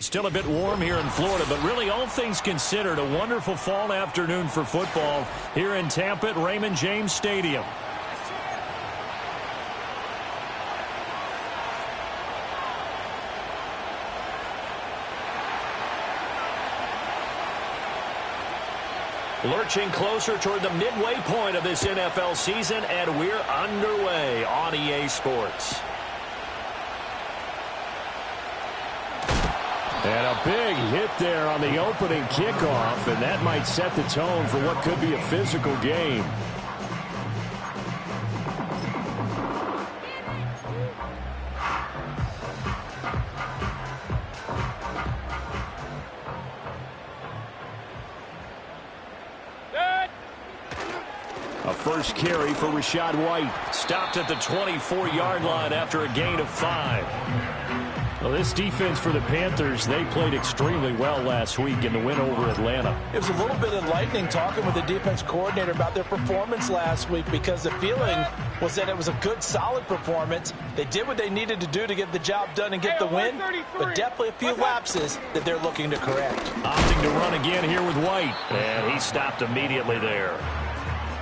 Still a bit warm here in Florida, but really all things considered, a wonderful fall afternoon for football here in Tampa at Raymond James Stadium. Lurching closer toward the midway point of this NFL season, and we're underway on EA Sports. And a big hit there on the opening kickoff, and that might set the tone for what could be a physical game. A first carry for Rachaad White. Stopped at the 24-yard line after a gain of 5. Well, this defense for the Panthers, they played extremely well last week in the win over Atlanta. It was a little bit enlightening talking with the defense coordinator about their performance last week, because the feeling was that it was a good, solid performance. They did what they needed to do to get the job done and get the win, but definitely a few lapses that they're looking to correct. Opting to run again here with White, and he stopped immediately there.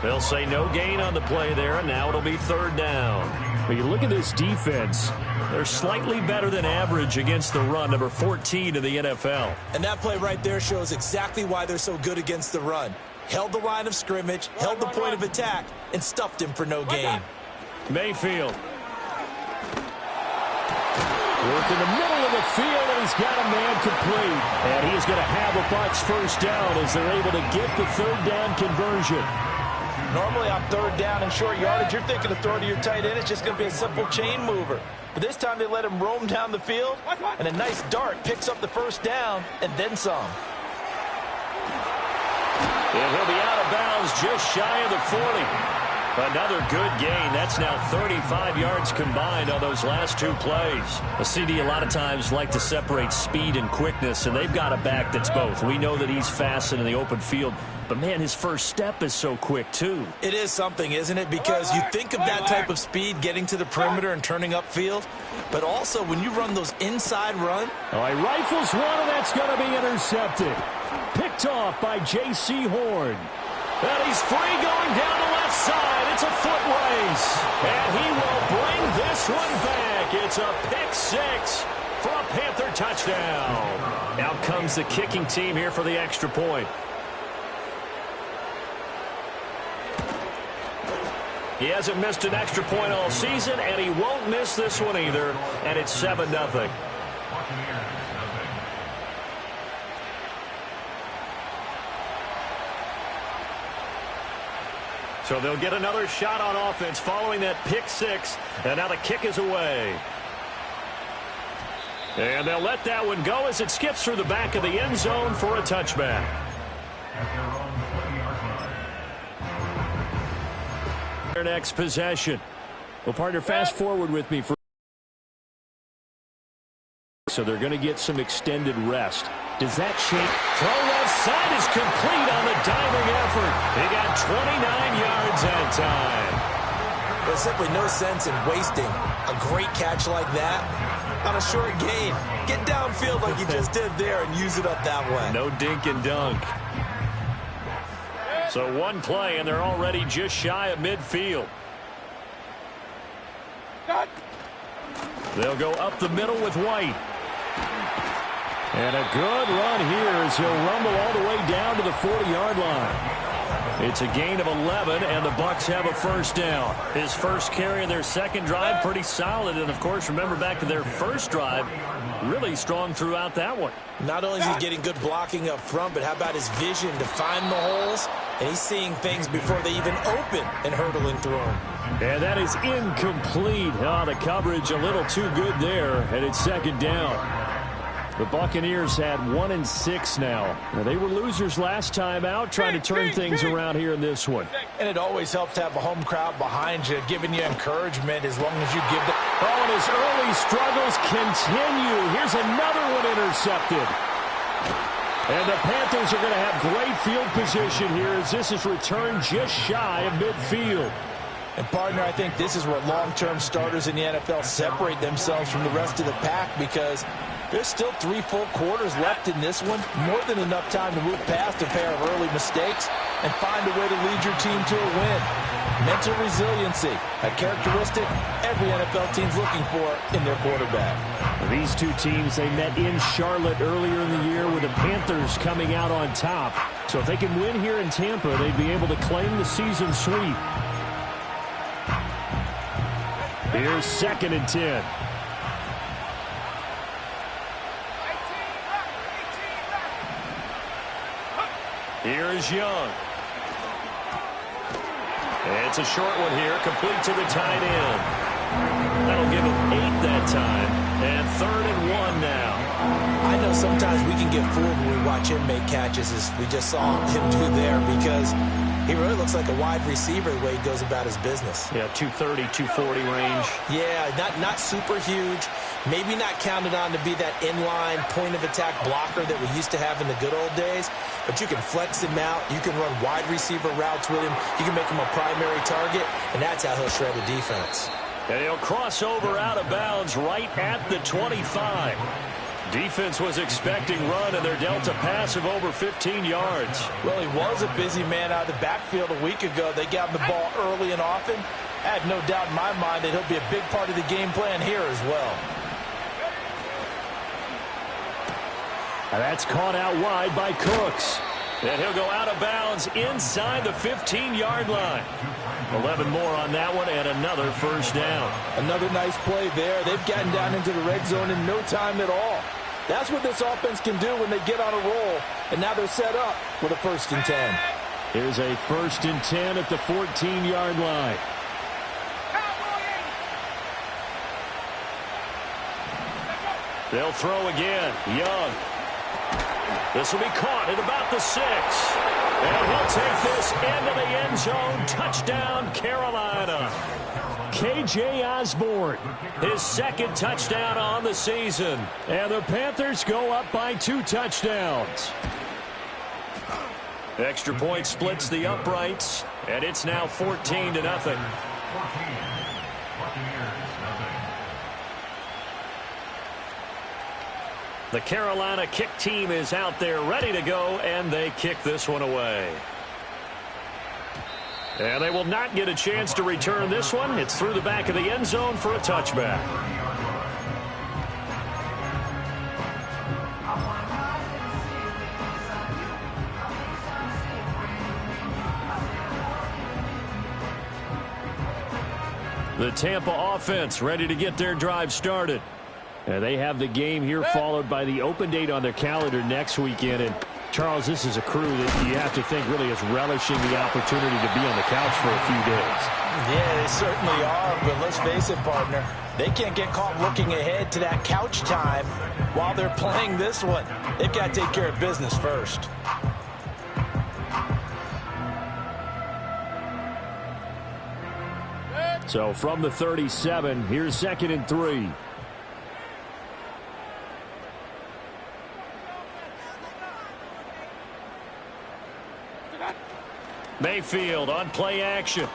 They'll say no gain on the play there, and now it'll be 3rd down. When you look at this defense, they're slightly better than average against the run, number 14 in the NFL. And that play right there shows exactly why they're so good against the run. Held the line of scrimmage, held the point of attack, and stuffed him for no gain. Mayfield. Work in the middle of the field, and he's got a man complete. And he's going to have a Bucs first down as they're able to get the 3rd down conversion. Normally on 3rd down and short yardage, you're thinking of throwing to your tight end. It's just going to be a simple chain mover. But this time they let him roam down the field, and a nice dart picks up the first down and then some. And he'll be out of bounds just shy of the 40. Another good gain. That's now 35 yards combined on those last 2 plays. A CD a lot of times like to separate speed and quickness, and they've got a back that's both. We know that he's fast in the open field, but, man, his first step is so quick, too. It is something, isn't it? Because you think of that type of speed getting to the perimeter and turning upfield, but also when you run those inside run. All right, rifles one, and that's going to be intercepted. Picked off by J.C. Horn. And he's free going down the left side. It's a foot race. And he will bring this one back. It's a pick 6 for a Panther touchdown. Out comes the kicking team here for the extra point. He hasn't missed an extra point all season, and he won't miss this one either. And it's 7-0. So they'll get another shot on offense following that pick 6, and now the kick is away. And they'll let that one go as it skips through the back of the end zone for a touchback. Their next possession. Well, partner, fast forward with me for. So they're going to get some extended rest. Does that change? Throw left side is complete on the diving effort. He got 29 yards that time. There's simply no sense in wasting a great catch like that on a short gain. Get downfield like you just did there and use it up that way. No dink and dunk. So one play, and they're already just shy of midfield. They'll go up the middle with White. And a good run here as he'll rumble all the way down to the 40-yard line. It's a gain of 11, and the Bucs have a first down. His first carry of their second drive, pretty solid. And, of course, remember back to their first drive, really strong throughout that one. Not only is he getting good blocking up front, but how about his vision to find the holes? And he's seeing things before they even open and hurdling through them. And that is incomplete. Oh, the coverage a little too good there, and it's second down. The Buccaneers had 1-6 now. They were losers last time out, trying to turn things around here in this one. And it always helps to have a home crowd behind you, giving you encouragement as long as you give them. Oh, and his early struggles continue. Here's another one intercepted. And the Panthers are going to have great field position here as this is returned just shy of midfield. And, partner, I think this is where long-term starters in the NFL separate themselves from the rest of the pack, because There's still 3 full quarters left in this one. More than enough time to move past a pair of early mistakes and find a way to lead your team to a win. Mental resiliency, a characteristic every NFL team's looking for in their quarterback. These two teams, they met in Charlotte earlier in the year with the Panthers coming out on top. So if they can win here in Tampa, they'd be able to claim the season sweep. Here's 2nd and 10. Here is Young. It's a short one here, complete to the tight end. That'll give him 8 that time, and 3rd and 1 now. I know sometimes we can get fooled when we watch him make catches, as we just saw him do there, because he really looks like a wide receiver the way he goes about his business. Yeah, 230, 240 range. Yeah, not super huge. Maybe not counted on to be that inline point-of-attack blocker that we used to have in the good old days. But you can flex him out. You can run wide receiver routes with him. You can make him a primary target, and that's how he'll shred a defense. And he'll cross over out of bounds right at the 25. Defense was expecting run, and they're dealt a pass of over 15 yards. Well, he was a busy man out of the backfield a week ago. They got him the ball early and often. I have no doubt in my mind that he'll be a big part of the game plan here as well. And that's caught out wide by Cooks. And he'll go out of bounds inside the 15-yard line. 11 more on that one, and another first down. Another nice play there. They've gotten down into the red zone in no time at all. That's what this offense can do when they get on a roll. And now they're set up with a 1st and 10. Here's a 1st and 10 at the 14-yard line. They'll throw again. Young. This will be caught at about the 6. And he'll take this into the end zone. Touchdown, Carolina. K.J. Osborne, his 2nd touchdown on the season. And the Panthers go up by 2 touchdowns. Extra point splits the uprights, and it's now 14-0. The Carolina kick team is out there ready to go, and they kick this one away. And they will not get a chance to return this one. It's through the back of the end zone for a touchback. The Tampa offense ready to get their drive started. And they have the game here followed by the open date on their calendar next weekend. And Charles, this is a crew that you have to think really is relishing the opportunity to be on the couch for a few days. Yeah, they certainly are, but let's face it, partner. They can't get caught looking ahead to that couch time while they're playing this one. They've got to take care of business first. So from the 37, here's 2nd and 3. Mayfield on play action.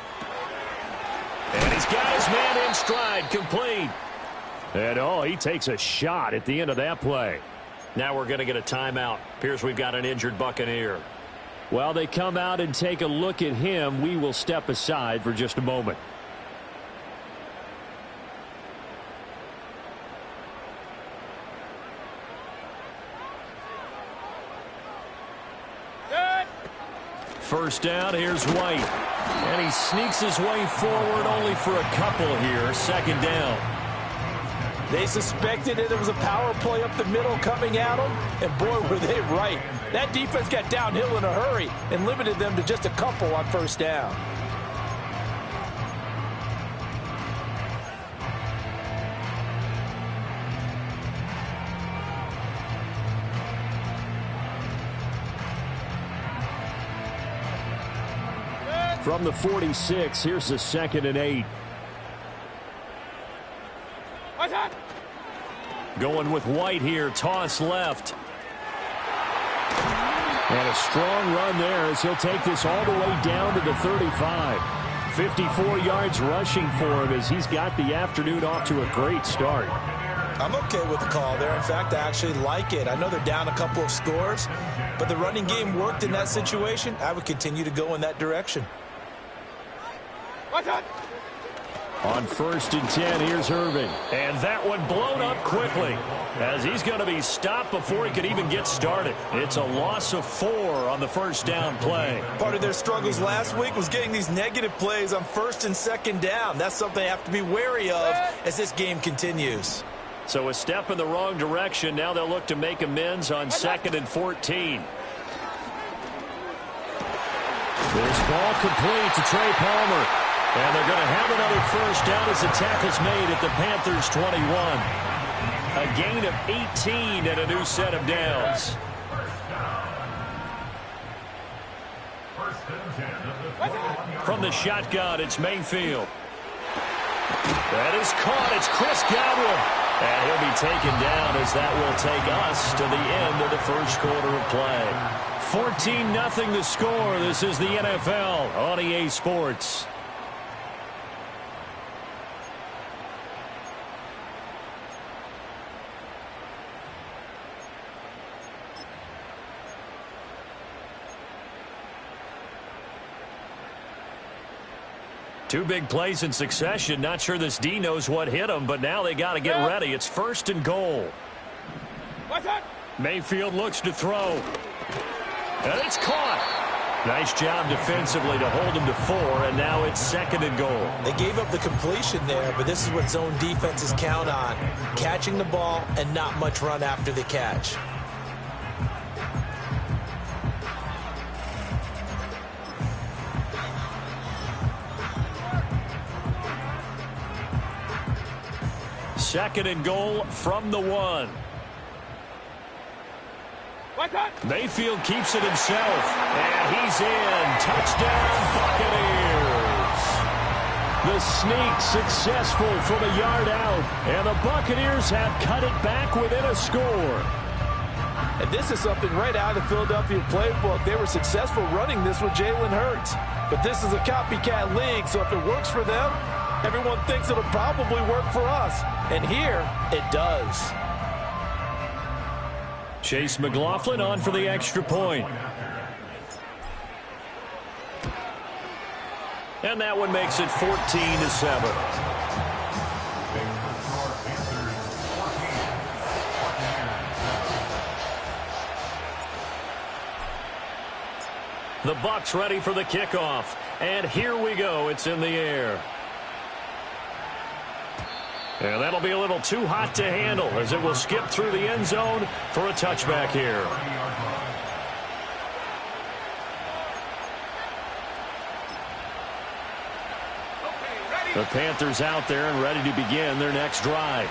And he's got his man in stride, complete. And he takes a shot at the end of that play. Now we're going to get a timeout. Appears we've got an injured Buccaneer. While they come out and take a look at him, we will step aside for just a moment. First down, here's White. And he sneaks his way forward only for a couple here. 2nd down. They suspected it was a power play up the middle coming at them, and boy, were they right. That defense got downhill in a hurry and limited them to just a couple on 1st down. From the 46, here's the 2nd and 8. Going with White here, toss left. And a strong run there as he'll take this all the way down to the 35. 54 yards rushing for him as he's got the afternoon off to a great start. I'm okay with the call there. In fact, I actually like it. I know they're down a couple of scores, but the running game worked in that situation. I would continue to go in that direction. On 1st and 10, here's Irving. And that one blown up quickly as he's going to be stopped before he could even get started. It's a loss of 4 on the first down play. Part of their struggles last week was getting these negative plays on 1st and 2nd down. That's something they have to be wary of as this game continues. So a step in the wrong direction. Now they'll look to make amends on 2nd and 14. This ball complete to Trey Palmer. And they're going to have another first down as the tackle's made at the Panthers' 21. A gain of 18 and a new set of downs. From the shotgun, it's Mayfield. That is caught. It's Chris Godwin. And he'll be taken down as that will take us to the end of the first quarter of play. 14-0 the score. This is the NFL on EA Sports. Two big plays in succession. Not sure this D knows what hit him, but now they got to get ready. It's 1st and goal. Mayfield looks to throw. And it's caught. Nice job defensively to hold him to 4, and now it's 2nd and goal. They gave up the completion there, but this is what zone defenses count on. Catching the ball and not much run after the catch. Second and goal from the 1. Mayfield keeps it himself. And he's in. Touchdown, Buccaneers. The sneak successful from a yard out. And the Buccaneers have cut it back within a score. And this is something right out of the Philadelphia playbook. They were successful running this with Jalen Hurts. But this is a copycat league, so if it works for them, everyone thinks it'll probably work for us. And here, it does. Chase McLaughlin on for the extra point. And that one makes it 14-7. The Bucs ready for the kickoff. And here we go. It's in the air. And that'll be a little too hot to handle as it will skip through the end zone for a touchback here. The Panthers out there and ready to begin their next drive.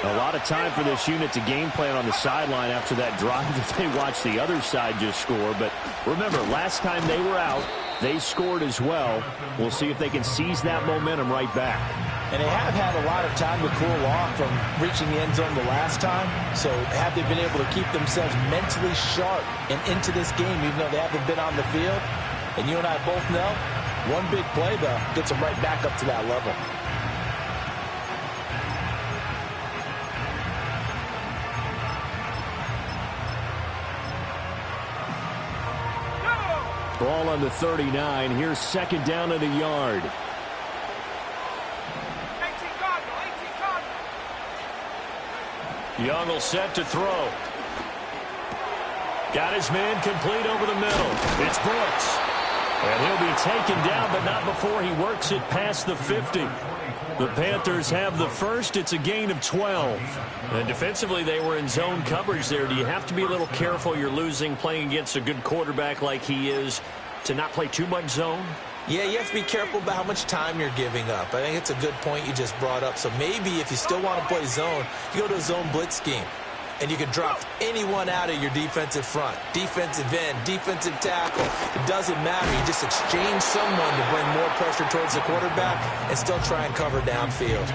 A lot of time for this unit to game plan on the sideline after that drive that they watched the other side just score. But remember, last time they were out, they scored as well. We'll see if they can seize that momentum right back. And they have had a lot of time to cool off from reaching the end zone the last time. So have they been able to keep themselves mentally sharp and into this game, even though they haven't been on the field? And you and I both know, one big play, though, gets them right back up to that level. Ball on the 39. Here's 2nd down and a yard. Young will set to throw. Got his man complete over the middle. It's Brooks. And he'll be taken down, but not before he works it past the 50. The Panthers have the first. It's a gain of 12. And defensively, they were in zone coverage there. Do you have to be a little careful? You're losing playing against a good quarterback like he is to not play too much zone? Yeah, you have to be careful about how much time you're giving up. I think it's a good point you just brought up. So maybe if you still want to play zone, you go to a zone blitz scheme. And you can drop anyone out of your defensive front. Defensive end, defensive tackle. It doesn't matter. You just exchange someone to bring more pressure towards the quarterback and still try and cover downfield.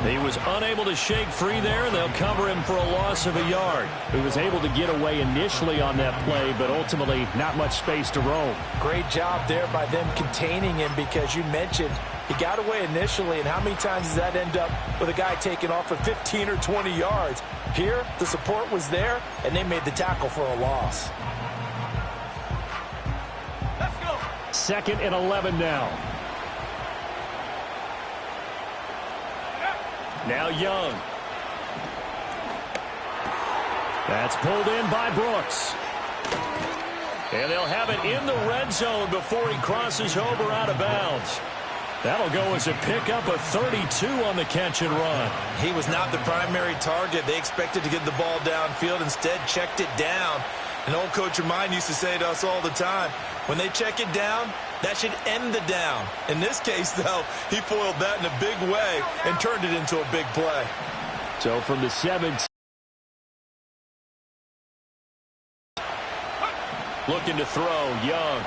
He was unable to shake free there, and they'll cover him for a loss of a yard. He was able to get away initially on that play, but ultimately not much space to roam. Great job there by them containing him because you mentioned He got away initially, and how many times does that end up with a guy taking off for 15 or 20 yards? Here, the support was there, and they made the tackle for a loss. Let's go. 2nd and 11 now. Now Young. That's pulled in by Brooks. And they'll have it in the red zone before he crosses over out of bounds. That'll go as a pickup of 32 on the catch and run. He was not the primary target. They expected to get the ball downfield. Instead, checked it down. An old coach of mine used to say to us all the time, when they check it down, that should end the down. In this case, though, he foiled that in a big way and turned it into a big play. So from the 17. Looking to throw, Young.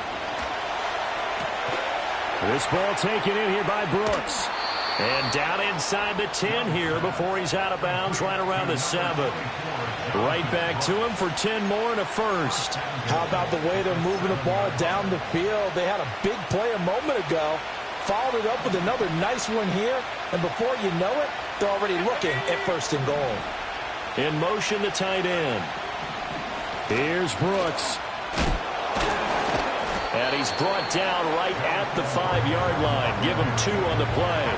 This ball taken in here by Brooks. And down inside the 10 here before he's out of bounds right around the 7. Right back to him for 10 more and a first. How about the way they're moving the ball down the field? They had a big play a moment ago. Followed it up with another nice one here. And before you know it, they're already looking at 1st and goal. In motion, the tight end. Here's Brooks. And he's brought down right at the 5-yard line. Give him 2 on the play.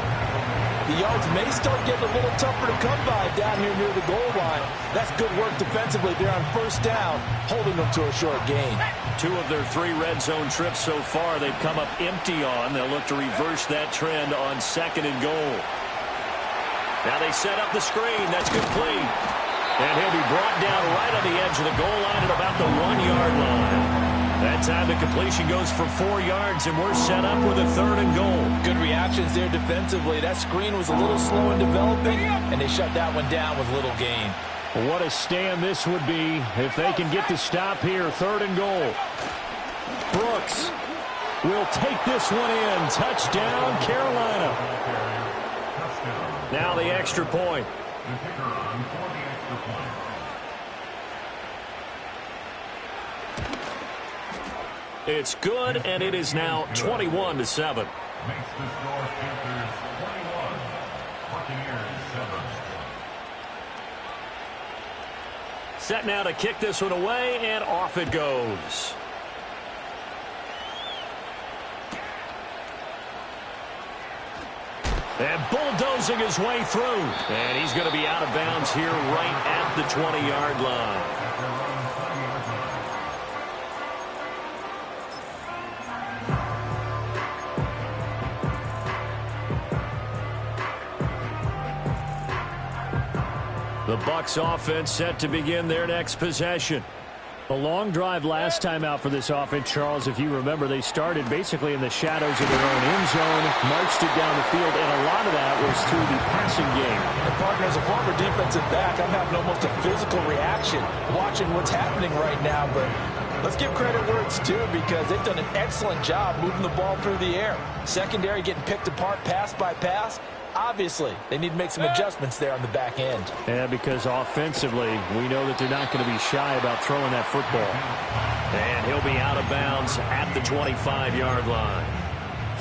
The yards may start getting a little tougher to come by down here near the goal line. That's good work defensively there on 1st down, holding them to a short gain. 2 of their 3 red zone trips so far they've come up empty on. They'll look to reverse that trend on 2nd and goal. Now they set up the screen. That's complete. And he'll be brought down right on the edge of the goal line at about the 1-yard line. That time the completion goes for 4 yards, and we're set up with a 3rd and goal. Good reactions there defensively. That screen was a little slow in developing, and they shut that one down with little gain. What a stand this would be if they can get the stop here. 3rd and goal. Brooks will take this one in. Touchdown, Carolina. Now the extra point. It's good, and it is now 21-7. Makes the score Panthers 21, Buccaneers 7. Set now to kick this one away, and off it goes. And bulldozing his way through. And he's going to be out of bounds here right at the 20-yard line. The Bucs offense set to begin their next possession. A long drive last time out for this offense, Charles. If you remember, they started basically in the shadows of their own end zone, marched it down the field, and a lot of that was through the passing game. And partner, as a former defensive back, I'm having almost a physical reaction watching what's happening right now. But let's give credit where it's due, because they've done an excellent job moving the ball through the air. Secondary getting picked apart pass by pass. Obviously, they need to make some adjustments there on the back end. Yeah, because offensively, we know that they're not going to be shy about throwing that football. And he'll be out of bounds at the 25-yard line.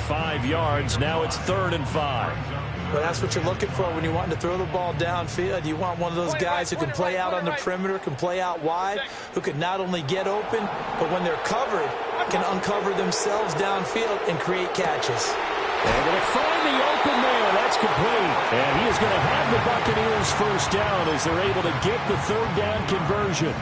5 yards, now it's 3rd and 5. Well, that's what you're looking for when you want to throw the ball downfield. You want one of those guys who can play out on the perimeter, can play out wide, who can not only get open, but when they're covered, can uncover themselves downfield and create catches. They're going to find the open man. That's complete. And he is going to have the Buccaneers first down as they're able to get the 3rd down conversion.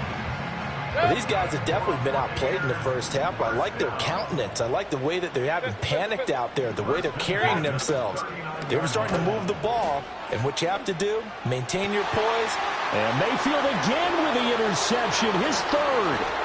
Well, these guys have definitely been outplayed in the first half. I like their countenance. I like the way that they haven't panicked out there, the way they're carrying themselves. They were starting to move the ball, and what you have to do, maintain your poise. And Mayfield again with the interception, his 3rd.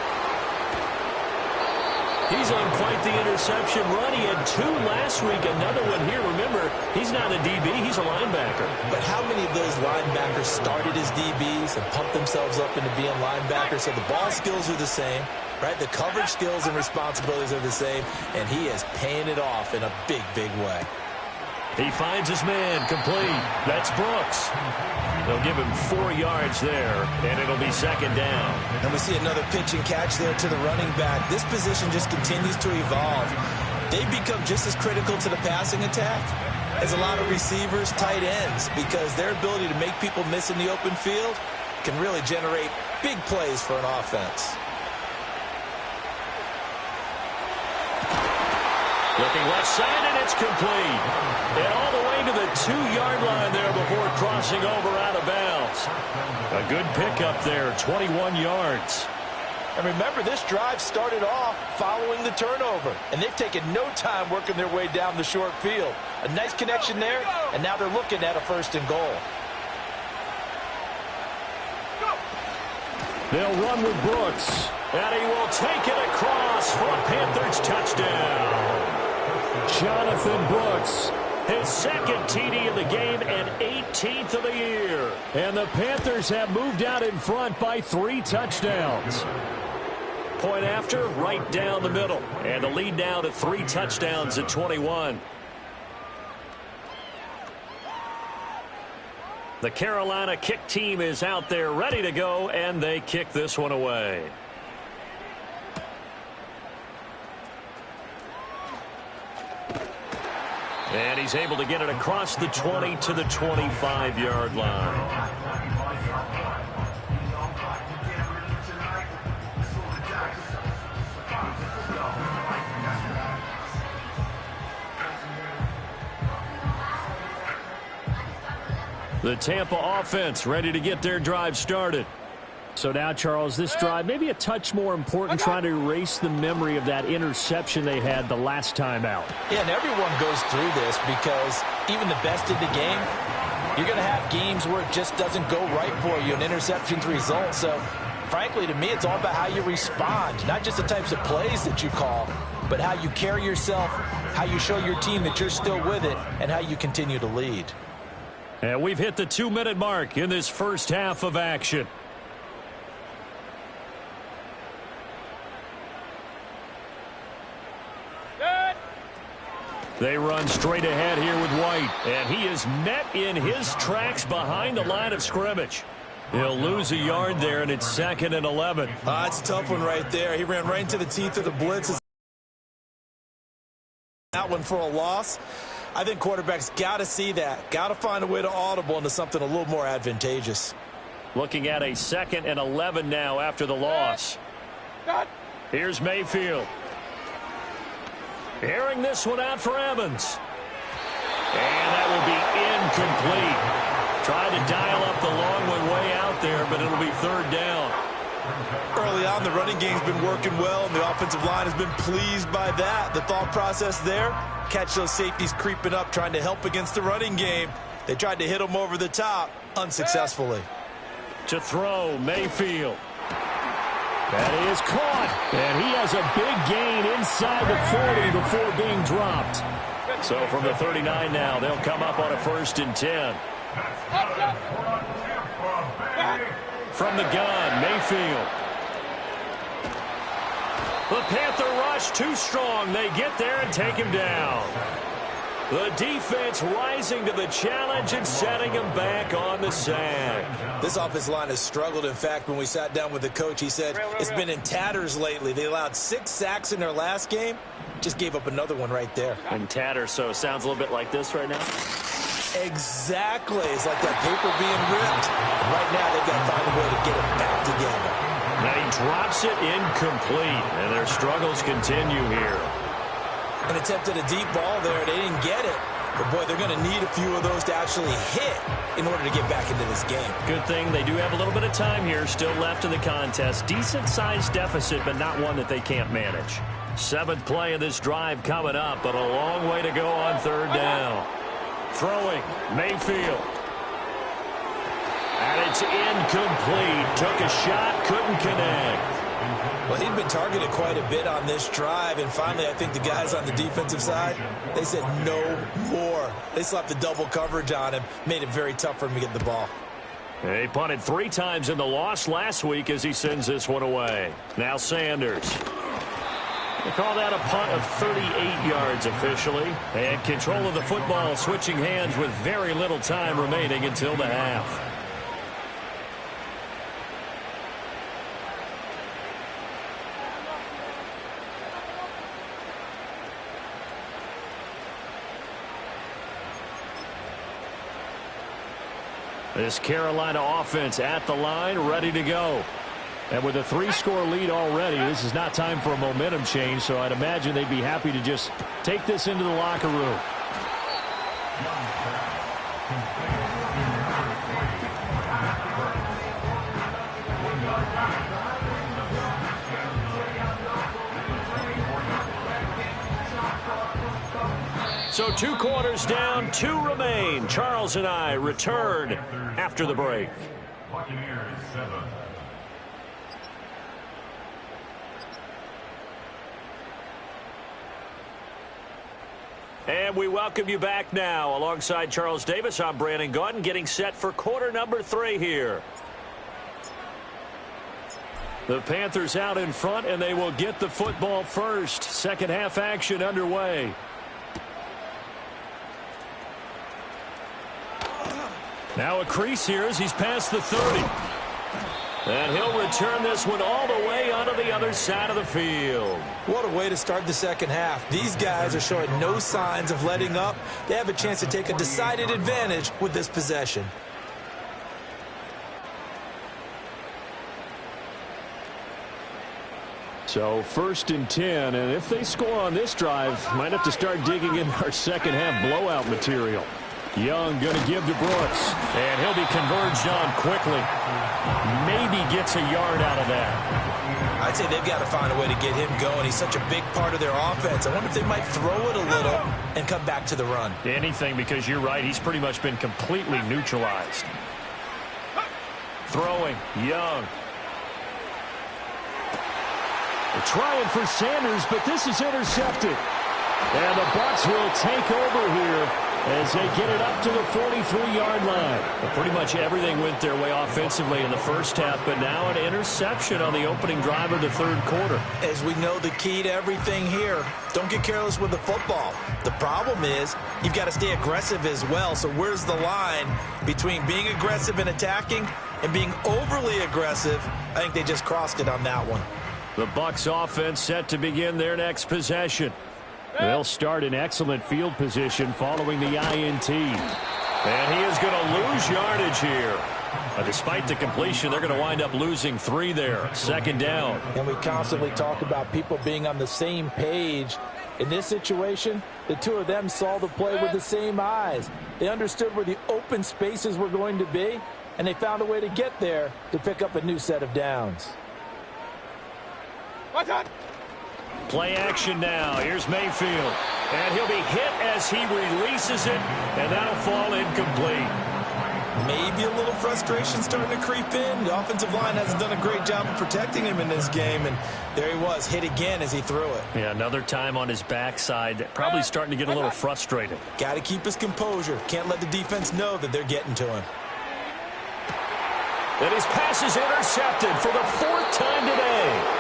He's on quite the interception run. He had 2 last week, another one here. Remember, he's not a DB, he's a linebacker. But how many of those linebackers started as DBs and pumped themselves up into being linebackers? So the ball skills are the same, right? The coverage skills and responsibilities are the same, and he is paying it off in a big, big way. He finds his man, complete. That's Brooks. They'll give him 4 yards there, and it'll be 2nd down. And we see another pitch and catch there to the running back. This position just continues to evolve. They've become just as critical to the passing attack as a lot of receivers, tight ends, because their ability to make people miss in the open field can really generate big plays for an offense. Looking left side, and it's complete. And all the way to the 2-yard line there before crossing over out of bounds. A good pickup there, 21 yards. And remember, this drive started off following the turnover, and they've taken no time working their way down the short field. A nice connection there, and now they're looking at a 1st and goal. They'll run with Brooks, and he will take it across for a Panthers touchdown. Jonathan Brooks, his 2nd TD of the game and 18th of the year. And the Panthers have moved out in front by 3 touchdowns. Point after, right down the middle. And the lead now to 3 touchdowns at 21. The Carolina kick team is out there ready to go, and they kick this one away. And he's able to get it across the 20 to the 25-yard line. The Tampa offense ready to get their drive started. So now, Charles, this drive maybe a touch more important, trying to erase the memory of that interception they had the last time out. Yeah, and everyone goes through this because even the best in the game, you're going to have games where it just doesn't go right for you, and interceptions result. So, frankly, to me, it's all about how you respond, not just the types of plays that you call, but how you carry yourself, how you show your team that you're still with it, and how you continue to lead. And we've hit the 2-minute mark in this first half of action. They run straight ahead here with White, and he is met in his tracks behind the line of scrimmage. He'll lose a yard there, and it's 2nd and 11. It's a tough one right there. He ran right into the teeth of the blitz. That one for a loss. I think quarterbacks got to see that. Got to find a way to audible into something a little more advantageous. Looking at a 2nd and 11 now after the loss. Here's Mayfield. Airing this one out for Evans. And that will be incomplete. Tried to dial up the long one way out there, but it'll be 3rd down. Early on, the running game's been working well, and the offensive line has been pleased by that. The thought process there, catch those safeties creeping up, trying to help against the running game. They tried to hit them over the top, unsuccessfully. To throw, Mayfield. That is caught, and he has a big gain inside the 40 before being dropped. So from the 39 now, they'll come up on a 1st and 10. From the gun, Mayfield. The Panther rush too strong. They get there and take him down. The defense rising to the challenge and setting him back on the sack. This offensive line has struggled. In fact, when we sat down with the coach, he said it's been in tatters lately. They allowed 6 sacks in their last game. Just gave up another one right there. In tatters, so it sounds a little bit like this right now. Exactly. It's like that paper being ripped. And right now, they've got to find a way to get it back together. Now he drops it incomplete, and their struggles continue here. An attempt at a deep ball there. They didn't get it. But, boy, they're going to need a few of those to actually hit in order to get back into this game. Good thing they do have a little bit of time here still left in the contest. Decent-sized deficit, but not one that they can't manage. 7th play of this drive coming up, but a long way to go on 3rd down. Throwing, Mayfield. And it's incomplete. Took a shot, couldn't connect. Well, he'd been targeted quite a bit on this drive, and finally I think the guys on the defensive side, they said no more. They slapped the double coverage on him, made it very tough for him to get the ball. He punted 3 times in the loss last week as he sends this one away. Now Sanders. They call that a punt of 38 yards officially. And control of the football switching hands with very little time remaining until the half. This Carolina offense at the line, ready to go. And with a 3-score lead already, this is not time for a momentum change, so I'd imagine they'd be happy to just take this into the locker room. So 2 quarters down, 2 remain. Charles and I return after the break. Buccaneers 7. And we welcome you back now. Alongside Charles Davis, I'm Brandon Gaudin, getting set for quarter number 3 here. The Panthers out in front, and they will get the football first. Second half action underway. Now a crease here as he's past the 30. And he'll return this one all the way onto the other side of the field. What a way to start the second half. These guys are showing no signs of letting up. They have a chance to take a decided advantage with this possession. So 1st and 10, and if they score on this drive, might have to start digging in our second half blowout material. Young going to give to Brooks, and he'll be converged on quickly. Maybe gets a yard out of that. I'd say they've got to find a way to get him going. He's such a big part of their offense. I wonder if they might throw it a little and come back to the run. Anything, because you're right, he's pretty much been completely neutralized. Throwing, Young. They're trying for Sanders, but this is intercepted. And the Bucs will take over here as they get it up to the 43-yard line. But pretty much everything went their way offensively in the first half, but now an interception on the opening drive of the 3rd quarter. As we know, the key to everything here, don't get careless with the football. The problem is you've got to stay aggressive as well. So where's the line between being aggressive and attacking and being overly aggressive? I think they just crossed it on that one. The Bucs offense set to begin their next possession. They'll start in excellent field position following the INT. And he is going to lose yardage here. Despite the completion, they're going to wind up losing 3 there. 2nd down. And we constantly talk about people being on the same page. In this situation, the 2 of them saw the play with the same eyes. They understood where the open spaces were going to be, and they found a way to get there to pick up a new set of downs. Play action now. Here's Mayfield. And he'll be hit as he releases it, and that'll fall incomplete. Maybe a little frustration starting to creep in. The offensive line hasn't done a great job of protecting him in this game, and there he was, hit again as he threw it. Yeah, another time on his backside. Probably starting to get a little frustrated. Got to keep his composure. Can't let the defense know that they're getting to him. And his pass is intercepted for the 4th time today.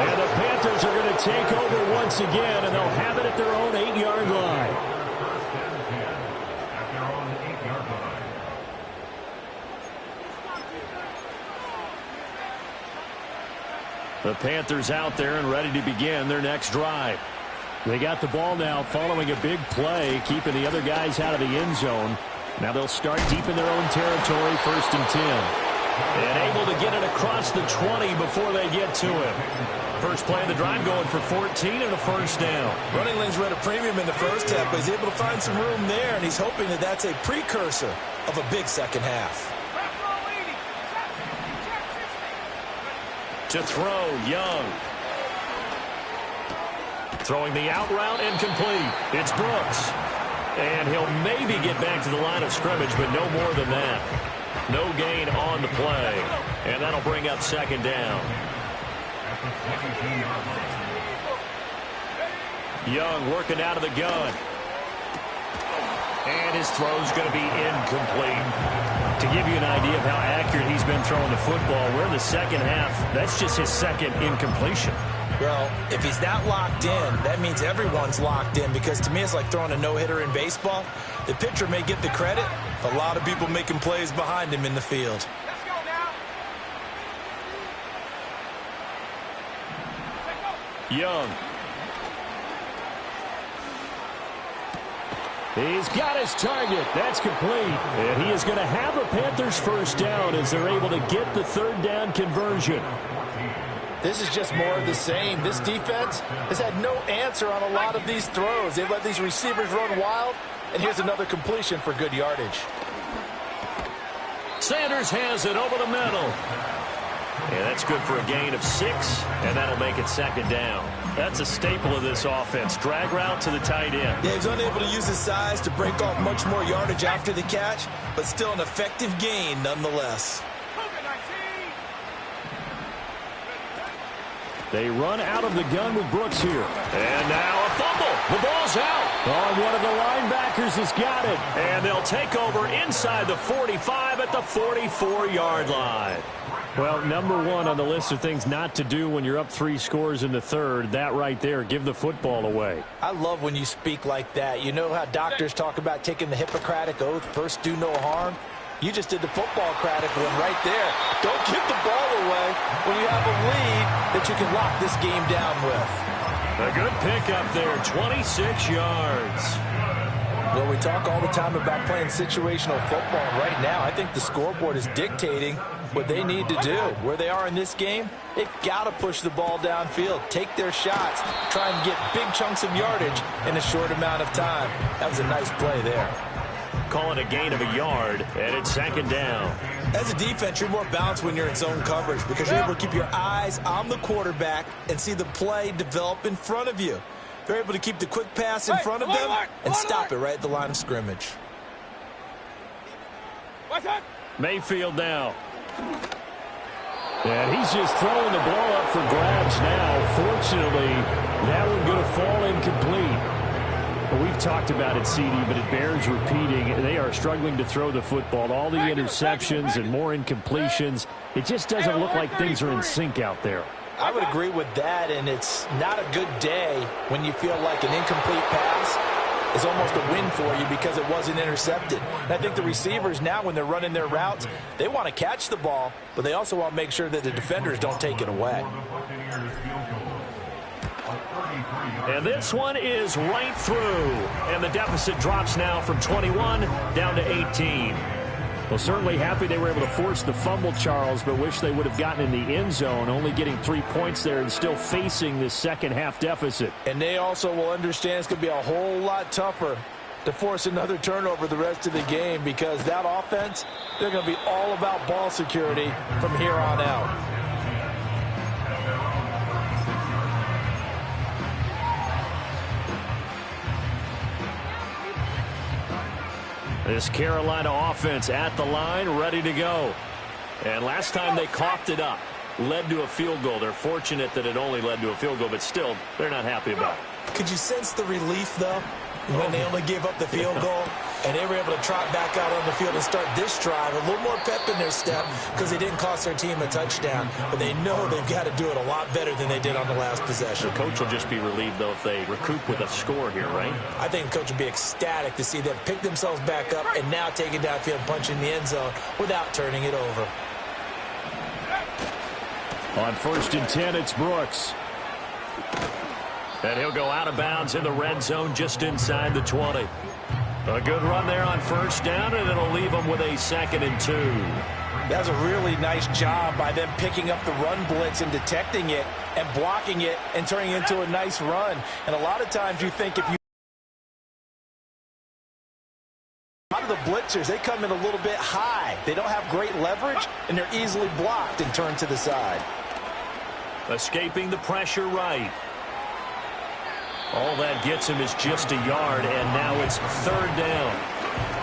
And the Panthers are going to take over once again, and they'll have it at their own 8-yard line. At their own 8-yard line. The Panthers out there and ready to begin their next drive. They got the ball now following a big play, keeping the other guys out of the end zone. Now they'll start deep in their own territory, 1st and 10. And able to get it across the 20 before they get to him. First play of the drive going for 14 and a 1st down. Running lanes were at a premium in the first half, but he's able to find some room there, and he's hoping that that's a precursor of a big second half. To throw, Young. Throwing the out route incomplete. It's Brooks. And he'll maybe get back to the line of scrimmage, but no more than that. No gain on the play. And that'll bring up 2nd down. Young working out of the gun. And his throw's going to be incomplete. To give you an idea of how accurate he's been throwing the football, we're in the second half. That's just his 2nd incompletion. Well, if he's that locked in, that means everyone's locked in, because to me it's like throwing a no-hitter in baseball. The pitcher may get the credit, a lot of people making plays behind him in the field. Let's go now. Young. He's got his target. That's complete. And he is going to have a Panthers first down as they're able to get the third down conversion. This is just more of the same. This defense has had no answer on a lot of these throws. They've let these receivers run wild. And here's another completion for good yardage. Sanders has it over the middle. And that's good for a gain of 6, and that'll make it second down. That's a staple of this offense. Drag route to the tight end. Yeah, he's unable to use his size to break off much more yardage after the catch, but still an effective gain nonetheless. They run out of the gun with Brooks here. And now a fumble. The ball's out. Oh, one of the linebackers has got it. And they'll take over inside the 45 at the 44-yard line. Well, number one on the list of things not to do when you're up 3 scores in the third, that right there, give the football away. I love when you speak like that. You know how doctors talk about taking the Hippocratic Oath, first do no harm? You just did the football-cratic one right there. Don't give the ball away when you have a lead that you can lock this game down with. A good pickup there, 26 yards. Well, we talk all the time about playing situational football. Right now, I think the scoreboard is dictating what they need to do. Where they are in this game, they've got to push the ball downfield, take their shots, try and get big chunks of yardage in a short amount of time. That was a nice play there. Call it a gain of a yard, and it's second down. As a defense, you're more balanced when you're in zone coverage because you're able to keep your eyes on the quarterback and see the play develop in front of you. They're able to keep the quick pass in front of them and stop it right at the line of scrimmage. Mayfield now. And he's just throwing the ball up for grabs now. Fortunately, that one going to fall incomplete. Well, we've talked about it, CD, but it bears repeating. They are struggling to throw the football. All the interceptions and more incompletions. It just doesn't look like things are in sync out there. I would agree with that, and it's not a good day when you feel like an incomplete pass is almost a win for you because it wasn't intercepted. And I think the receivers now, when they're running their routes, they want to catch the ball, but they also want to make sure that the defenders don't take it away. And this one is right through. And the deficit drops now from 21 down to 18. Well, certainly happy they were able to force the fumble, Charles, but wish they would have gotten in the end zone, only getting 3 points there and still facing this second half deficit. And they also will understand it's going to be a whole lot tougher to force another turnover the rest of the game because that offense, they're going to be all about ball security from here on out. This Carolina offense at the line, ready to go. And last time they coughed it up, led to a field goal. They're fortunate that it only led to a field goal, but still, they're not happy about it. Could you sense the relief, though, when they only gave up the field goal and they were able to trot back out on the field and start this drive? A little more pep in their step because they didn't cost their team a touchdown, but they know they've got to do it a lot better than they did on the last possession. The coach will just be relieved, though, if they recoup with a score here, right? I think the coach would be ecstatic to see them pick themselves back up and now take it downfield and punch in the end zone without turning it over. On 1st and 10, it's Brooks. And he'll go out of bounds in the red zone just inside the 20. A good run there on 1st down, and it'll leave them with a 2nd and 2. That was a really nice job by them picking up the run blitz and detecting it and blocking it and turning it into a nice run. And a lot of times you think if you a lot of the blitzers, they come in a little bit high. They don't have great leverage, and they're easily blocked and turned to the side. Escaping the pressure right. All that gets him is just a yard, and now it's 3rd down.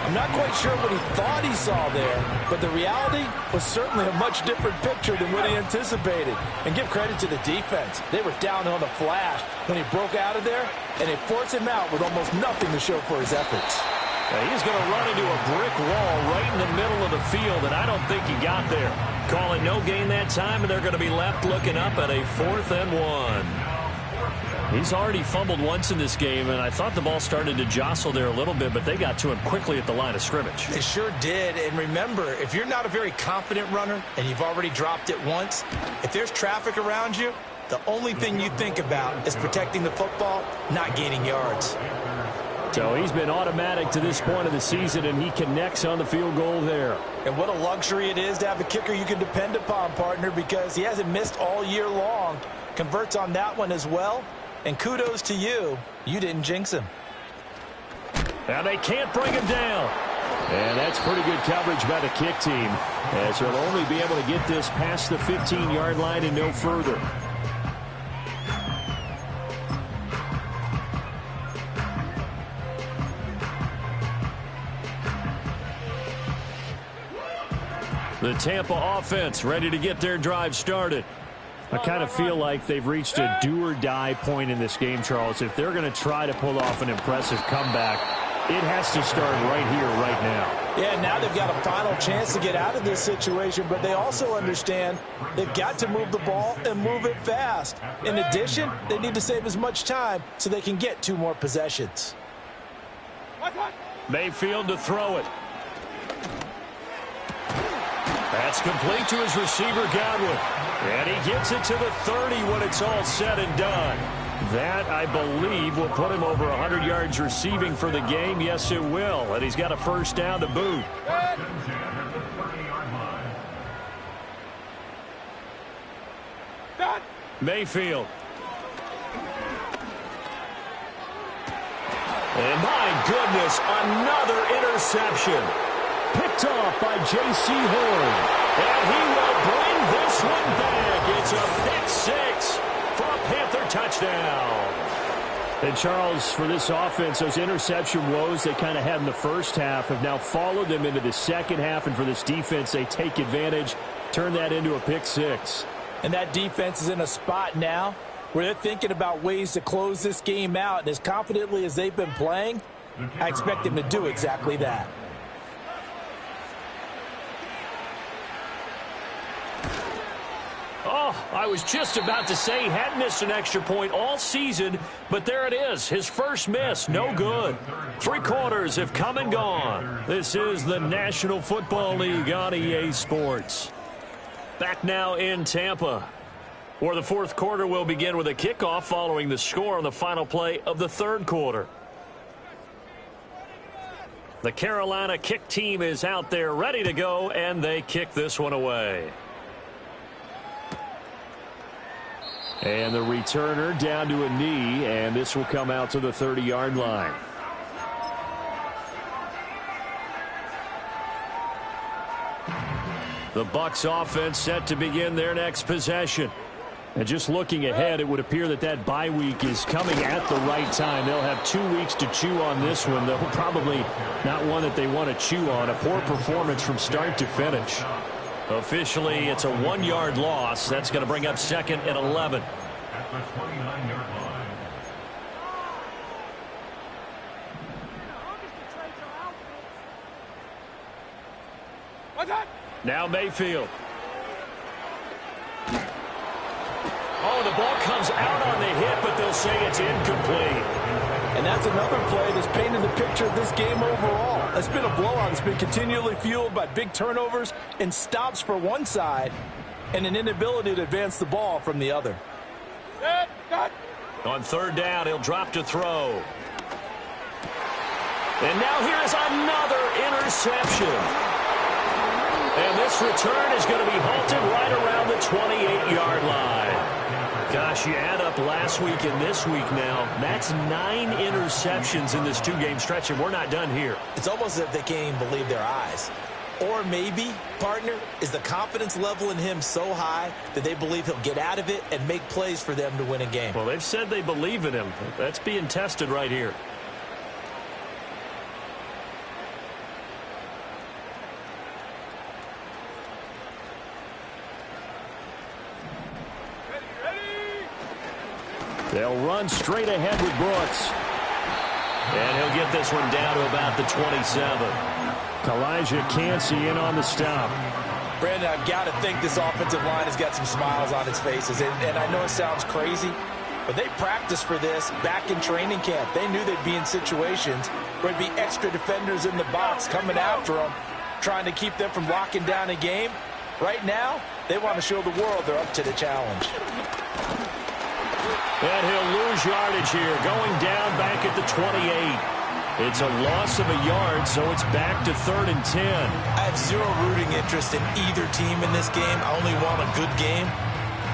I'm not quite sure what he thought he saw there, but the reality was certainly a much different picture than what he anticipated. And give credit to the defense. They were down on the flash when he broke out of there, and they forced him out with almost nothing to show for his efforts. Now he's going to run into a brick wall right in the middle of the field, and I don't think he got there. Call it no gain that time, and they're going to be left looking up at a 4th and 1. He's already fumbled once in this game, and I thought the ball started to jostle there a little bit, but they got to him quickly at the line of scrimmage. They sure did, and remember, if you're not a very confident runner and you've already dropped it once, if there's traffic around you, the only thing you think about is protecting the football, not gaining yards. So he's been automatic to this point of the season, and he connects on the field goal there. And what a luxury it is to have a kicker you can depend upon, partner, because he hasn't missed all year long. Converts on that one as well. And kudos to you. You didn't jinx him. Now they can't bring him down. And that's pretty good coverage by the kick team, as they'll only be able to get this past the 15-yard line and no further. The Tampa offense ready to get their drive started. I kind of feel like they've reached a do-or-die point in this game, Charles. If they're going to try to pull off an impressive comeback, it has to start right here, right now. Yeah, now they've got a final chance to get out of this situation, but they also understand they've got to move the ball and move it fast. In addition, they need to save as much time so they can get 2 more possessions. Mayfield to throw it. That's complete to his receiver, Godwin. And he gets it to the 30 when it's all said and done. That, I believe, will put him over 100 yards receiving for the game. Yes, it will. And he's got a first down to boot. Mayfield. And my goodness, another interception. Picked off by J.C. Horn. And he will bring this one back. It's a pick 6 for a Panther touchdown. And Charles, for this offense, those interception woes they kind of had in the first half have now followed them into the second half. And for this defense, they take advantage, turn that into a pick 6. And that defense is in a spot now where they're thinking about ways to close this game out. And as confidently as they've been playing, I expect them to do exactly that. Oh, I was just about to say he hadn't missed an extra point all season, but there it is. His first miss, no good. 3 quarters have come and gone. This is the National Football League on EA Sports. Back now in Tampa, where the 4th quarter will begin with a kickoff following the score on the final play of the 3rd quarter. The Carolina kick team is out there ready to go, and they kick this one away. And the returner down to a knee, and this will come out to the 30-yard line. The Bucs offense set to begin their next possession. And just looking ahead, it would appear that that bye week is coming at the right time. They'll have 2 weeks to chew on this one, though probably not one that they want to chew on. A poor performance from start to finish. Officially, it's a 1-yard loss. That's going to bring up 2nd and 11. At the 29-yard line. Now Mayfield. Oh, the ball comes out on the hit, but they'll say it's incomplete. And that's another play that's painted the picture of this game overall. It's been a blowout. It's been continually fueled by big turnovers and stops for one side and an inability to advance the ball from the other. On 3rd down, he'll drop to throw. And now here is another interception. And this return is going to be halted right around the 28-yard line. Gosh, you add up last week and this week now, that's 9 interceptions in this 2-game stretch, and we're not done here. It's almost as if they can't even believe their eyes. Or maybe, partner, is the confidence level in him so high that they believe he'll get out of it and make plays for them to win a game. Well, they've said they believe in him. That's being tested right here. They'll run straight ahead with Brooks. And he'll get this one down to about the 27. Elijah Cansey in on the stop. Brandon, I've got to think this offensive line has got some smiles on its faces. And I know it sounds crazy, but they practiced for this back in training camp. They knew they'd be in situations where there'd be extra defenders in the box coming after them, trying to keep them from locking down a game. Right now, they want to show the world they're up to the challenge. And he'll lose yardage here, going down back at the 28. It's a loss of a yard, so it's back to 3rd and 10. I have zero rooting interest in either team in this game. I only want a good game.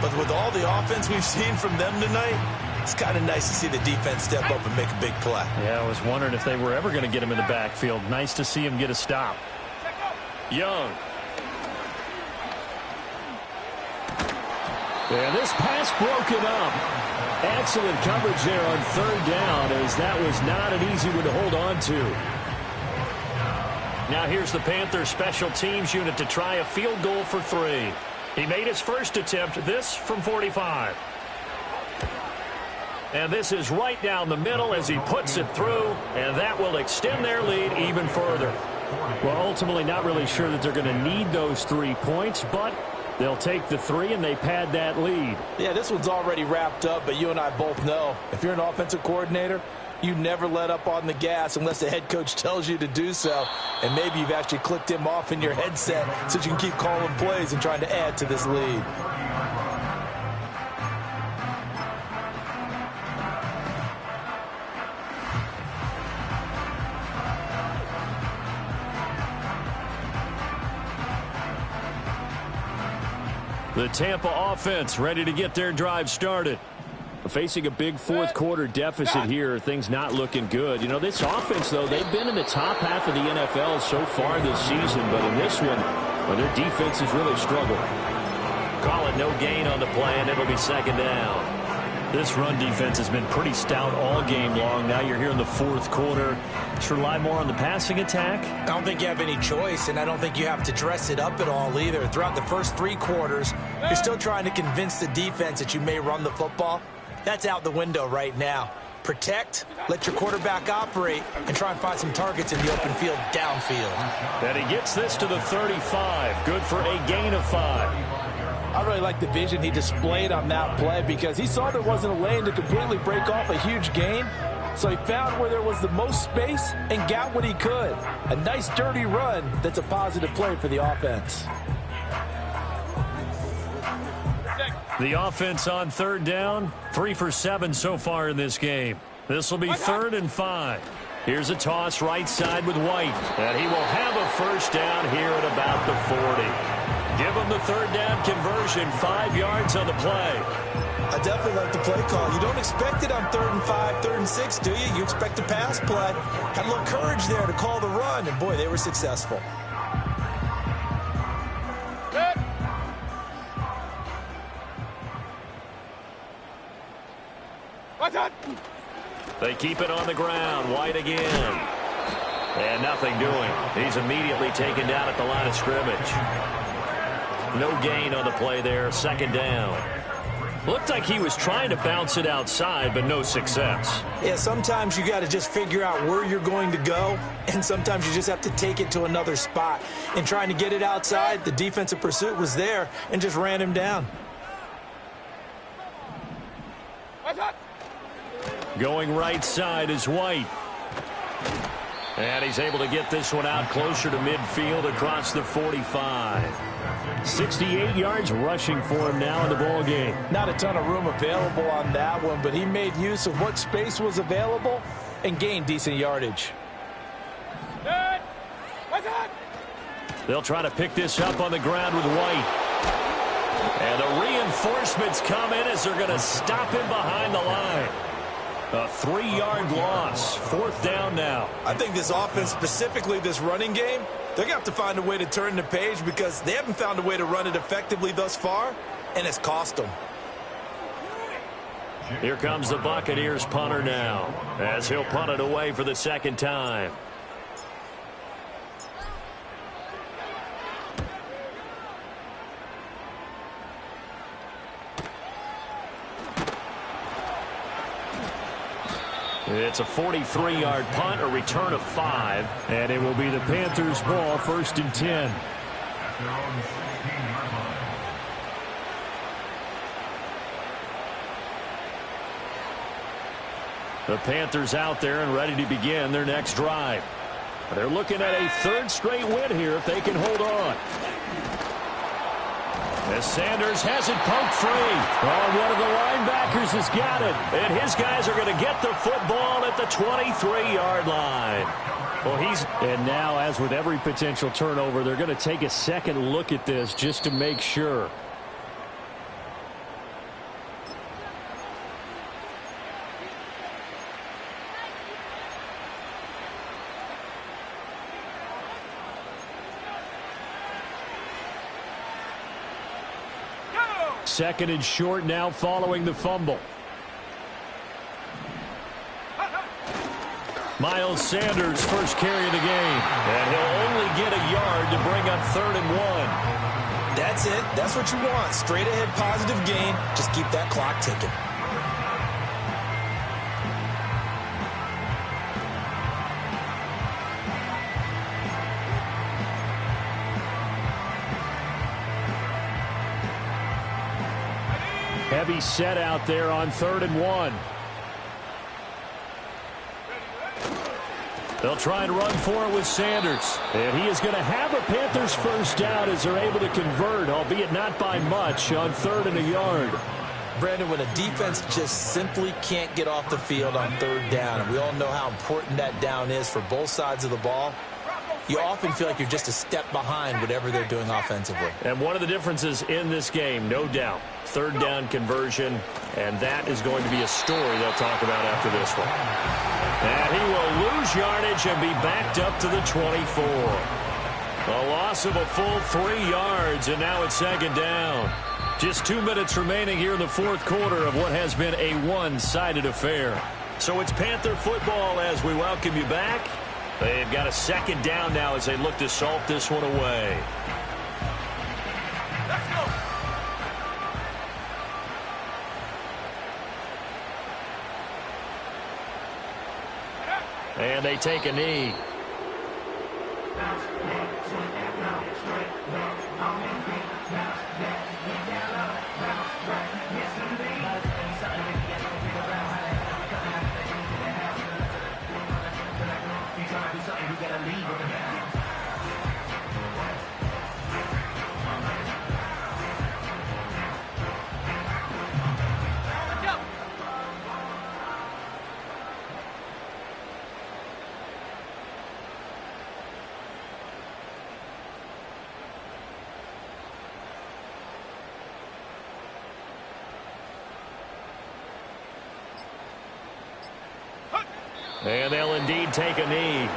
But with all the offense we've seen from them tonight, it's kind of nice to see the defense step up and make a big play. Yeah, I was wondering if they were ever going to get him in the backfield. Nice to see him get a stop. Young. And this pass broken up. Excellent coverage there on 3rd down, as that was not an easy one to hold on to. Now here's the Panthers special teams unit to try a field goal for 3. He made his first attempt, this from 45. And this is right down the middle as he puts it through, and that will extend their lead even further. Well, ultimately not really sure that they're going to need those 3 points, but they'll take the 3 and they pad that lead. Yeah, this one's already wrapped up, but you and I both know if you're an offensive coordinator, you never let up on the gas unless the head coach tells you to do so. And maybe you've actually clicked him off in your headset so you can keep calling plays and trying to add to this lead. The Tampa offense ready to get their drive started. Facing a big fourth quarter deficit here, things not looking good. You know, this offense, though, they've been in the top half of the NFL so far this season, but in this one, well, their defense has really struggled. Call it no gain on the play, and it'll be 2nd down. This run defense has been pretty stout all game long. Now you're here in the fourth quarter. Should rely more on the passing attack? I don't think you have any choice, and I don't think you have to dress it up at all either. Throughout the first 3 quarters, you're still trying to convince the defense that you may run the football. That's out the window right now. Protect, let your quarterback operate, and try and find some targets in the open field downfield. And he gets this to the 35. Good for a gain of 5. I really like the vision he displayed on that play because he saw there wasn't a lane to completely break off a huge gain. So he found where there was the most space and got what he could. A nice dirty run that's a positive play for the offense. The offense on 3rd down, 3 for 7 so far in this game. This will be 3rd and 5. Here's a toss right side with White. And he will have a first down here at about the 40. Give him the 3rd down conversion, 5 yards on the play. I definitely like the play call. You don't expect it on 3rd and 5, 3rd and 6, do you? You expect a pass play. Had a little courage there to call the run, and boy, they were successful. They keep it on the ground. White again. And nothing doing. He's immediately taken down at the line of scrimmage. No gain on the play there. 2nd down. Looked like he was trying to bounce it outside, but no success. Yeah, sometimes you got to just figure out where you're going to go, and sometimes you just have to take it to another spot. And trying to get it outside, the defensive pursuit was there and just ran him down. Going right side is White. And he's able to get this one out closer to midfield across the 45. 68 yards rushing for him now in the ball game. Not a ton of room available on that one, but he made use of what space was available and gained decent yardage. They'll try to pick this up on the ground with White. And the reinforcements come in as they're going to stop him behind the line. A 3-yard loss. 4th down now. I think this offense, specifically this running game, they're going to have to find a way to turn the page because they haven't found a way to run it effectively thus far, and it's cost them. Here comes the Buccaneers punter now, as he'll punt it away for the 2nd time. It's a 43-yard punt, a return of 5, and it will be the Panthers' ball, 1st and 10. The Panthers out there and ready to begin their next drive. They're looking at a 3rd straight win here if they can hold on. As Sanders has it poked free. Oh, one of the linebackers Sanders has got it, and his guys are going to get the football at the 23-yard line. Well, and now, as with every potential turnover, they're going to take a second look at this just to make sure. Second and short now following the fumble. Miles Sanders first carry of the game. And he'll only get a yard to bring up 3rd and 1. That's it. That's what you want. Straight ahead positive gain. Just keep that clock ticking. Heavy set out there on 3rd and 1. They'll try and run for it with Sanders. And he is going to have a Panthers first down as they're able to convert, albeit not by much, on 3rd and a yard. Brandon, when a defense just simply can't get off the field on 3rd down, and we all know how important that down is for both sides of the ball, you often feel like you're just a step behind whatever they're doing offensively. And one of the differences in this game, no doubt, 3rd down conversion, and that is going to be a story they'll talk about after this one. And he will lose yardage and be backed up to the 24. A loss of a full 3 yards, and now it's 2nd down. Just 2 minutes remaining here in the 4th quarter of what has been a one-sided affair. So it's Panther football as we welcome you back. They've got a 2nd down now as they look to salt this one away. Let's go. And they take a knee. And they'll indeed take a knee.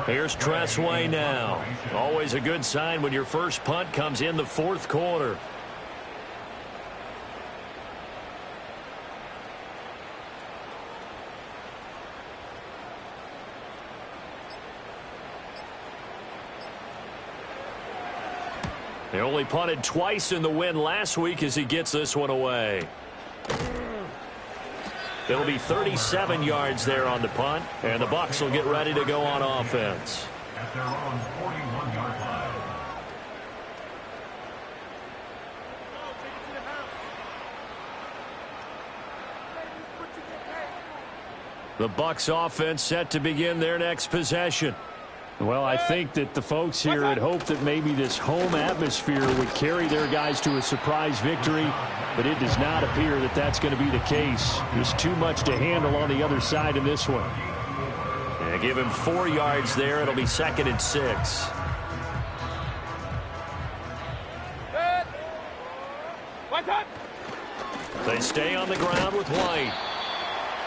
Here's Tressway now. Always a good sign when your first punt comes in the 4th quarter. They only punted twice in the win last week as he gets this one away. It'll be 37 yards there on the punt, and the Bucs will get ready to go on offense. At their own 41-yard line. The Bucs offense set to begin their next possession. Well, I think that the folks here had hoped that maybe this home atmosphere would carry their guys to a surprise victory, but it does not appear that that's going to be the case. There's too much to handle on the other side in this one. And give him 4 yards there. It'll be 2nd and 6. They stay on the ground with White.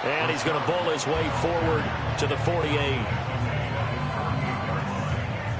And he's going to bowl his way forward to the 48.